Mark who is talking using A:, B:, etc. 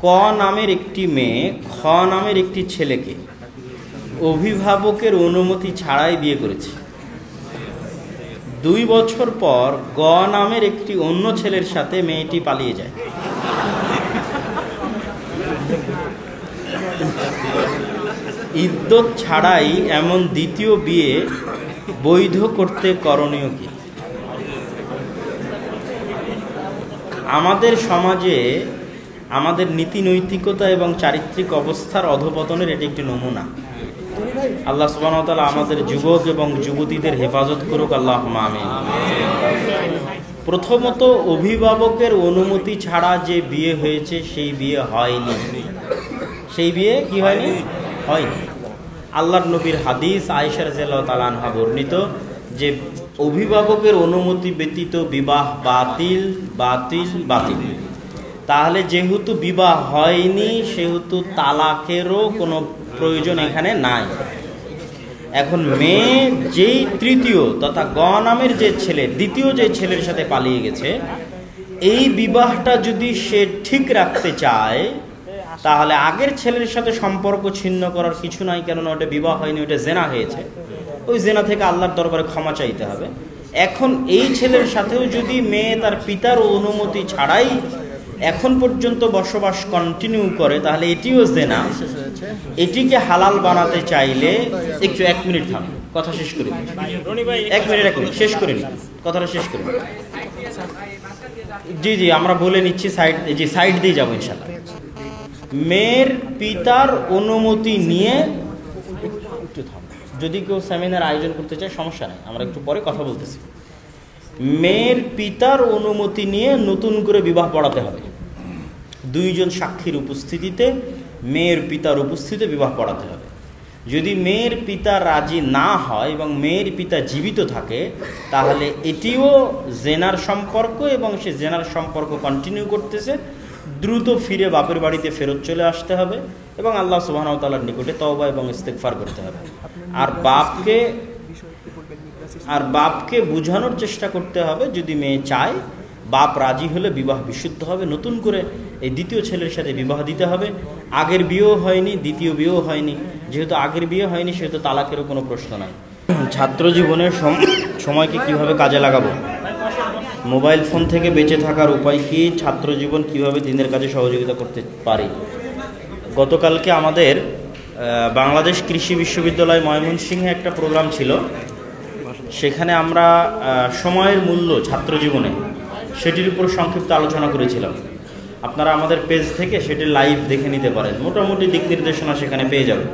A: ক নামের একটি মেয়ে খ নামের একটি ছেলেকে অভিভাবকের অনুমতি ছাড়াই বিয়ে করেছে। 2 বছর পর গ নামের একটি অন্য ছেলের সাথে মেয়েটি পালিয়ে যায়। ইদ্যত ছাড়াই এমন দ্বিতীয় বিয়ে বৈধ করতে করণীয় কি? আমাদের সমাজে আমাদের নীতি নৈতিকতা এবং চারিত্রিক অবস্থার অধঃপতনের এটি একটি নমুনা। আল্লাহ সুবহানাহু ওয়া তাআলা আমাদের যুবক এবং যুবতীদের হেফাজত করুক, আল্লাহুম্মা আমিন। প্রথমত, অভিভাবকের অনুমতি ছাড়া যে বিয়ে হয়েছে সেই বিয়ে হয়নি। সেই বিয়ে কি হয়নি? হয়নি। আল্লাহর নবীর হাদিস আয়েশা রাদিয়াল্লাহু তাআলা আনহা বর্ণিত যে অভিভাবকের অনুমতি ব্যতীত বিবাহ বাতিল বাতিল বাতিল। তাহলে যেহেতু বিবাহ হয়নি সেহেতু তালাকেরও কোনো প্রয়োজন এখানে নাই। এখন মেয়ে যেই তৃতীয় তথা গ নামের যে ছেলে দ্বিতীয় যে ছেলের সাথে পালিয়ে গেছে, এই বিবাহটা যদি সে ঠিক রাখতে চায় তাহলে আগের ছেলের সাথে সম্পর্ক ছিন্ন করার কিছু নাই, কেননা ওটা বিবাহ হয়নি, ওটা জেনা হয়েছে। ওই জেনা থেকে আল্লাহর দরবারে ক্ষমা চাইতে হবে। এখন এই ছেলের সাথেও যদি মেয়ে তার পিতার অনুমতি ছাড়াই এখন পর্যন্ত বসবাস কন্টিনিউ করে তাহলে এটিও জেনা। এটিকে হালাল বানাতে চাইলে একটু 1 মিনিট থাম, কথা শেষ করি। 1 মিনিট শেষ করি, কথাটা শেষ করি। জি জি, আমরা বলে নিচ্ছি, সাইড দিয়ে যাবো ইনশাল্লাহ। মেয়ের পিতার অনুমতি নিয়ে একটু থাম, যদি কেউ সেমিনার আয়োজন করতে চায় সমস্যা নেই, আমরা একটু পরে কথা বলতেছি। মেয়ের পিতার অনুমতি নিয়ে নতুন করে বিবাহ পড়াতে হবে। 2 জন সাক্ষীর উপস্থিতিতে মেয়ের পিতার উপস্থিতিতে বিবাহ পড়াতে হবে। যদি মেয়ের পিতা রাজি না হয় এবং মেয়ের পিতা জীবিত থাকে তাহলে এটিও জেনার সম্পর্ক এবং সে জেনার সম্পর্ক কন্টিনিউ করতেছে। দ্রুত ফিরে বাপের বাড়িতে ফেরত চলে আসতে হবে এবং আল্লাহ সুবহানাহু ওয়া তাআলার নিকটে তওবা এবং ইস্তিগফার করতে হবে। আর বাপকে বোঝানোর চেষ্টা করতে হবে, যদি মেয়ে চায়, বাপ রাজি হলে বিবাহ বিশুদ্ধ হবে। নতুন করে এই দ্বিতীয় ছেলের সাথে বিবাহ দিতে হবে। আগের বিয়েও হয়নি, দ্বিতীয় বিয়েও হয়নি, যেহেতু আগের বিয়ে হয়নি সেহেতু তালাকেরও কোনো প্রশ্ন নাই। ছাত্র জীবনের সময়কে কিভাবে কাজে লাগাবো? মোবাইল ফোন থেকে বেঁচে থাকার উপায় কি? ছাত্র জীবন কিভাবে দিনের কাজে সহযোগিতা করতে পারি? গতকালকে আমাদের বাংলাদেশ কৃষি বিশ্ববিদ্যালয় ময়মনসিংহে একটা প্রোগ্রাম ছিল, সেখানে আমরা সময়ের মূল্য ছাত্র জীবনে সেটির উপর সংক্ষিপ্ত আলোচনা করেছিলাম। আপনারা আমাদের পেজ থেকে সেটির লাইভ দেখে নিতে পারেন, মোটামুটি দিক নির্দেশনা সেখানে পেয়ে যাবেন।